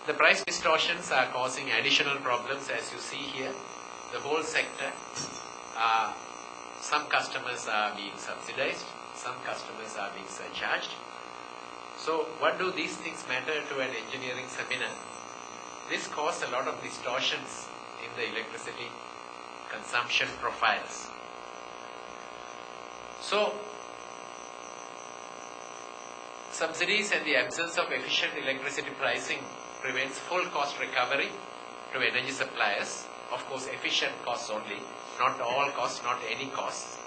The price distortions are causing additional problems, as you see here. The whole sector, some customers are being subsidized, some customers are being surcharged. So what do these things matter to an engineering seminar? This causes a lot of distortions in the electricity consumption profiles. So, subsidies and the absence of efficient electricity pricing prevents full cost recovery to energy suppliers. Of course, efficient costs only, not all costs, not any costs.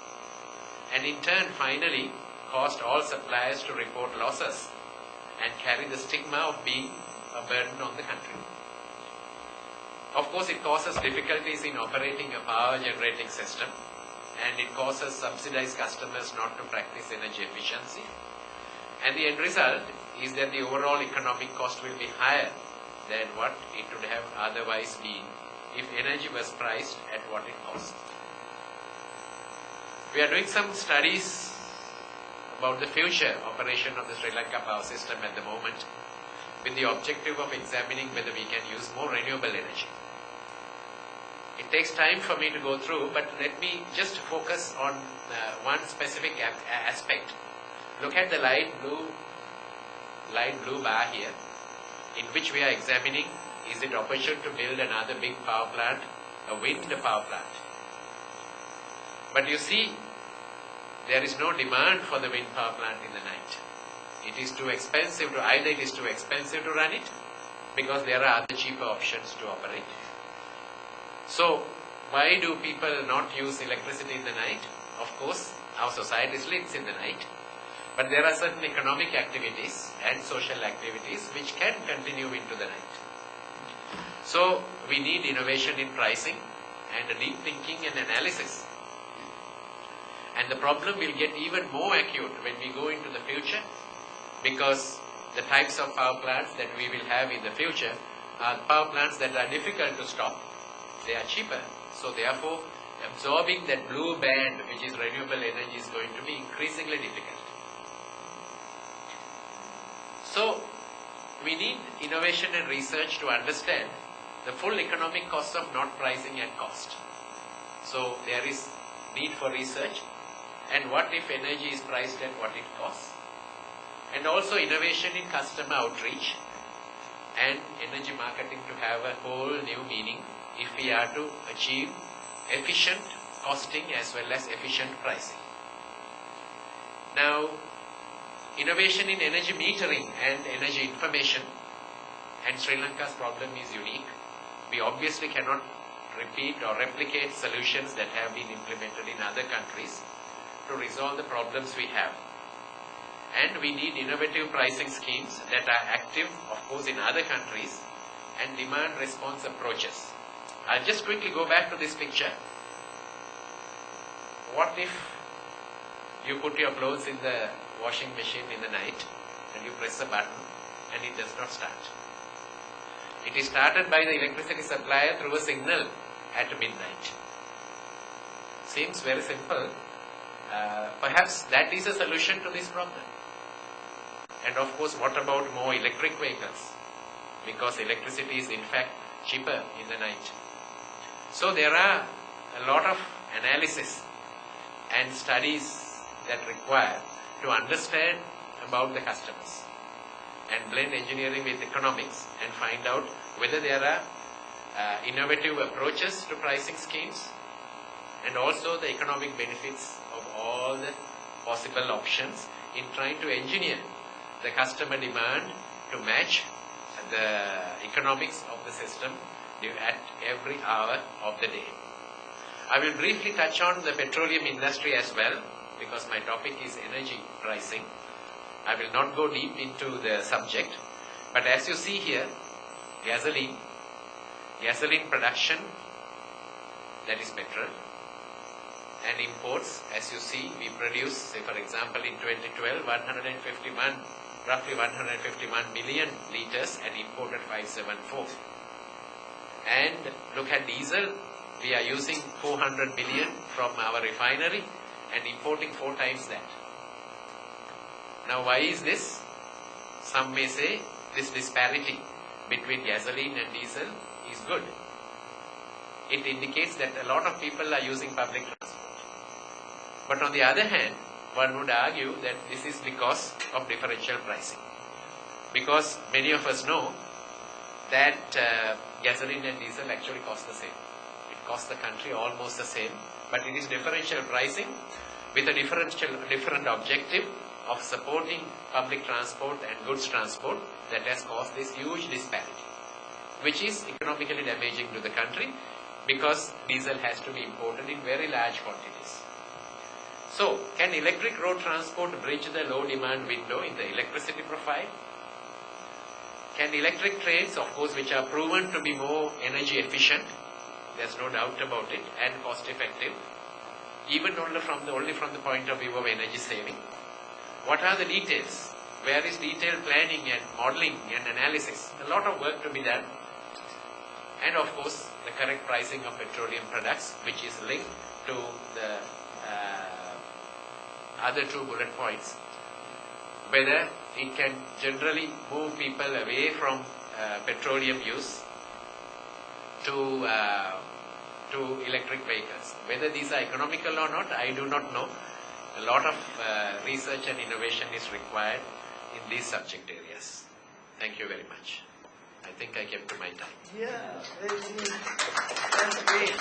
And in turn, finally, caused all suppliers to report losses and carry the stigma of being a burden on the country. Of course, it causes difficulties in operating a power generating system, and it causes subsidized customers not to practice energy efficiency. And the end result is that the overall economic cost will be higher than what it would have otherwise been if energy was priced at what it costs. We are doing some studies about the future operation of the Sri Lanka power system at the moment, with the objective of examining whether we can use more renewable energy. It takes time for me to go through, but let me just focus on one specific aspect. Look at the light blue bar here, in which we are examining, is it opportune to build another big power plant, a wind power plant. But you see, there is no demand for the wind power plant in the night. It is too expensive to, either it is too expensive to run it, because there are other cheaper options to operate. So, why do people not use electricity in the night? Of course, our society sleeps in the night, but there are certain economic activities and social activities which can continue into the night. So, we need innovation in pricing and deep thinking and analysis. And the problem will get even more acute when we go into the future, because the types of power plants that we will have in the future are power plants that are difficult to stop. They are cheaper. So therefore, absorbing that blue band, which is renewable energy, is going to be increasingly difficult. So, we need innovation and research to understand the full economic cost of not pricing at cost. So, there is need for research, and what if energy is priced at what it costs. And also innovation in customer outreach and energy marketing to have a whole new meaning if we are to achieve efficient costing as well as efficient pricing. Now, innovation in energy metering and energy information, and Sri Lanka's problem is unique. We obviously cannot repeat or replicate solutions that have been implemented in other countries to resolve the problems we have. And we need innovative pricing schemes that are active, of course, in other countries, and demand response approaches. I'll just quickly go back to this picture. What if you put your clothes in the washing machine in the night and you press a button and it does not start? It is started by the electricity supplier through a signal at midnight. Seems very simple. Perhaps that is a solution to this problem. And of course, what about more electric vehicles? Because electricity is in fact cheaper in the night. So there are a lot of analysis and studies that require to understand about the customers and blend engineering with economics and find out whether there are innovative approaches to pricing schemes, and also the economic benefits of all the possible options in trying to engineer the customer demand to match the economics of the system at every hour of the day. I will briefly touch on the petroleum industry as well, because my topic is energy pricing. I will not go deep into the subject, but as you see here, gasoline production, that is petrol, and imports, as you see, we produce, say for example in 2012, roughly 151 million liters and imported 574. And look at diesel, we are using 400 million from our refinery and importing 4 times that. Now why is this? Some may say this disparity between gasoline and diesel is good. It indicates that a lot of people are using public transport. But on the other hand, one would argue that this is because of differential pricing. Because many of us know that gasoline and diesel actually cost the same. It costs the country almost the same, but it is differential pricing with a different objective of supporting public transport and goods transport that has caused this huge disparity, which is economically damaging to the country because diesel has to be imported in very large quantities. So, can electric road transport bridge the low demand window in the electricity profile? Can electric trains, of course, which are proven to be more energy efficient, there's no doubt about it, and cost effective, even only from the point of view of energy saving. What are the details? Where is detailed planning and modeling and analysis? A lot of work to be done. And of course, the correct pricing of petroleum products, which is linked to the other two bullet points. Whether it can generally move people away from petroleum use to electric vehicles. Whether these are economical or not, I do not know. A lot of research and innovation is required in these subject areas. Thank you very much. I think I came to my time. Yeah, that's great.